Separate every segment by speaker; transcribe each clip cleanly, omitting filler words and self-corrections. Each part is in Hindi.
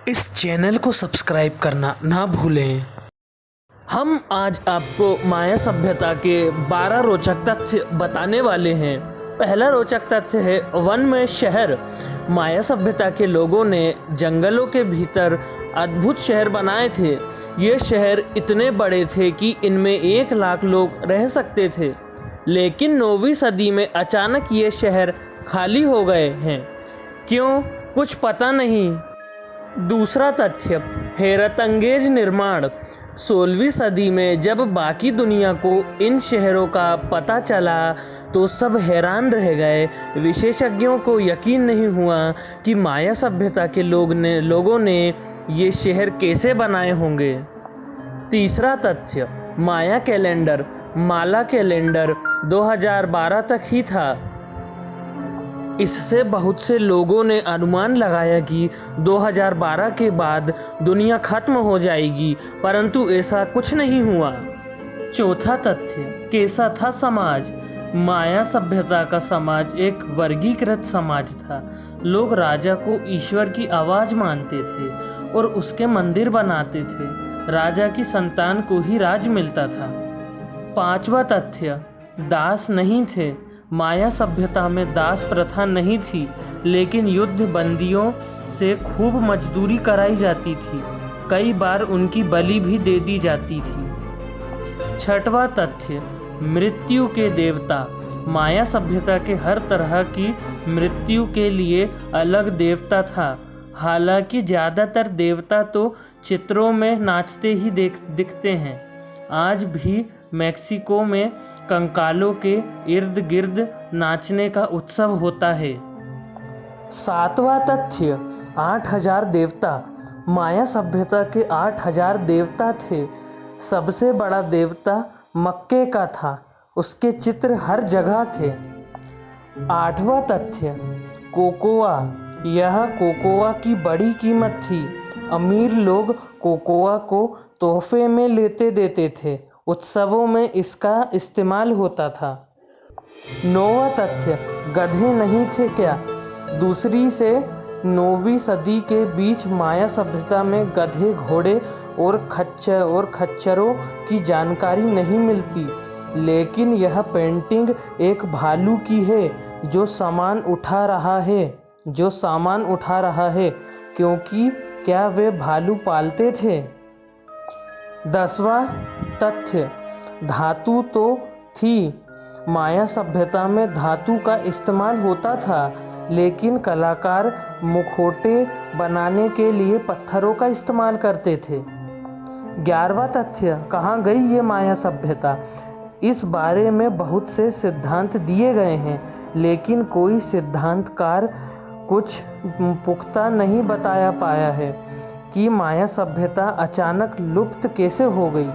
Speaker 1: इस चैनल को सब्सक्राइब करना ना भूलें।
Speaker 2: हम आज आपको माया सभ्यता के 12 रोचक तथ्य बताने वाले हैं। पहला रोचक तथ्य है वन में शहर। माया सभ्यता के लोगों ने जंगलों के भीतर अद्भुत शहर बनाए थे। ये शहर इतने बड़े थे कि इनमें 1 लाख लोग रह सकते थे, लेकिन 9वीं सदी में अचानक ये शहर खाली हो गए हैं। क्यों, कुछ पता नहीं। दूसरा तथ्य, हैरतअंगेज निर्माण। 16वीं सदी में जब बाकी दुनिया को इन शहरों का पता चला तो सब हैरान रह गए। विशेषज्ञों को यकीन नहीं हुआ कि माया सभ्यता के लोगों ने ये शहर कैसे बनाए होंगे। तीसरा तथ्य, माया कैलेंडर। माला कैलेंडर 2012 तक ही था। इससे बहुत से लोगों ने अनुमान लगाया कि 2012 के बाद दुनिया खत्म हो जाएगी, परंतु ऐसा कुछ नहीं हुआ। चौथा तथ्य, कैसा था समाज। माया सभ्यता का समाज एक वर्गीकृत समाज था। लोग राजा को ईश्वर की आवाज मानते थे और उसके मंदिर बनाते थे। राजा की संतान को ही राज मिलता था। पांचवा तथ्य, दास नहीं थे। माया सभ्यता में दास प्रथा नहीं थी, लेकिन युद्ध बंदियों से खूब मजदूरी कराई जाती थी। कई बार उनकी बलि भी दे दी जाती थी। छठवां तथ्य, मृत्यु के देवता। माया सभ्यता के हर तरह की मृत्यु के लिए अलग देवता था। हालांकि ज़्यादातर देवता तो चित्रों में नाचते ही दिखते हैं। आज भी मेक्सिको में कंकालों के इर्द गिर्द नाचने का उत्सव होता है। सातवां तथ्य, 8000 देवता। माया सभ्यता के 8000 देवता थे। सबसे बड़ा देवता मक्के का था। उसके चित्र हर जगह थे। आठवां तथ्य, कोकोआ। यह कोकोआ की बड़ी कीमत थी। अमीर लोग कोकोआ को तोहफे में लेते देते थे। उत्सवों में इसका इस्तेमाल होता था। 9वां तथ्य, गधे नहीं थे क्या। दूसरी से 9वीं सदी के बीच माया सभ्यता में गधे, घोड़े और खच्चरों की जानकारी नहीं मिलती, लेकिन यह पेंटिंग एक भालू की है जो सामान उठा रहा है, क्योंकि क्या वे भालू पालते थे। 10वां तथ्य, धातु तो थी। माया सभ्यता में धातु का इस्तेमाल होता था, लेकिन कलाकार मुखौटे बनाने के लिए पत्थरों का इस्तेमाल करते थे। 11वां तथ्य, कहाँ गई ये माया सभ्यता। इस बारे में बहुत से सिद्धांत दिए गए हैं, लेकिन कोई सिद्धांतकार कुछ पुख्ता नहीं बता पाया है कि माया सभ्यता अचानक लुप्त कैसे हो गई।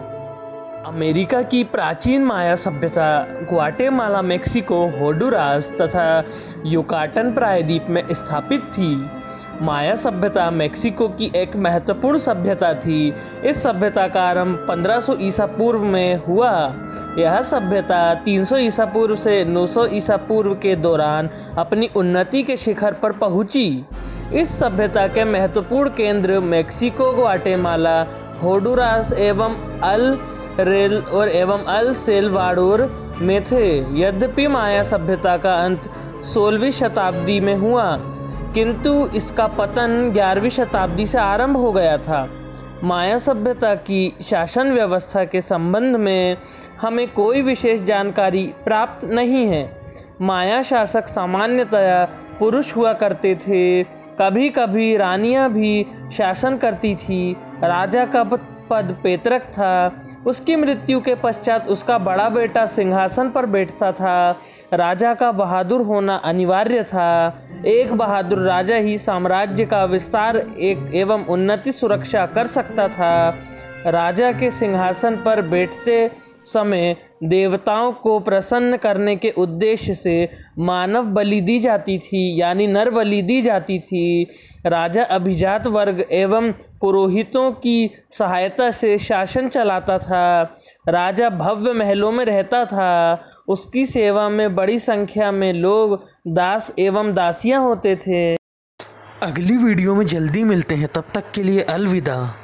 Speaker 2: अमेरिका की प्राचीन माया सभ्यता ग्वाटेमाला, मेक्सिको, होंडुरास तथा युकाटन प्रायद्वीप में स्थापित थी। माया सभ्यता मेक्सिको की एक महत्वपूर्ण सभ्यता थी। इस सभ्यता का आरंभ 1500 ईसा पूर्व में हुआ। यह सभ्यता 300 ईसा पूर्व से 900 ईसा पूर्व के दौरान अपनी उन्नति के शिखर पर पहुंची। इस सभ्यता के महत्वपूर्ण केंद्र मेक्सिको, ग्वाटेमाला, होंडुरास एवं अल सेल्वाडोर में थे। यद्यपि माया सभ्यता का अंत 16वीं शताब्दी में हुआ, किंतु इसका पतन 11वीं शताब्दी से आरंभ हो गया था। माया सभ्यता की शासन व्यवस्था के संबंध में हमें कोई विशेष जानकारी प्राप्त नहीं है। माया शासक सामान्यतया पुरुष हुआ करते थे। कभी कभी रानियां भी शासन करती थी। राजा का पद पैतृक था। उसकी मृत्यु के पश्चात उसका बड़ा बेटा सिंहासन पर बैठता था। राजा का बहादुर होना अनिवार्य था। एक बहादुर राजा ही साम्राज्य का विस्तार एवं उन्नति सुरक्षा कर सकता था। राजा के सिंहासन पर बैठते समय देवताओं को प्रसन्न करने के उद्देश्य से मानव बलि दी जाती थी, यानी नर बलि दी जाती थी। राजा अभिजात वर्ग एवं पुरोहितों की सहायता से शासन चलाता था। राजा भव्य महलों में रहता था। उसकी सेवा में बड़ी संख्या में लोग दास एवं दासियां होते थे।
Speaker 1: अगली वीडियो में जल्दी मिलते हैं, तब तक के लिए अलविदा।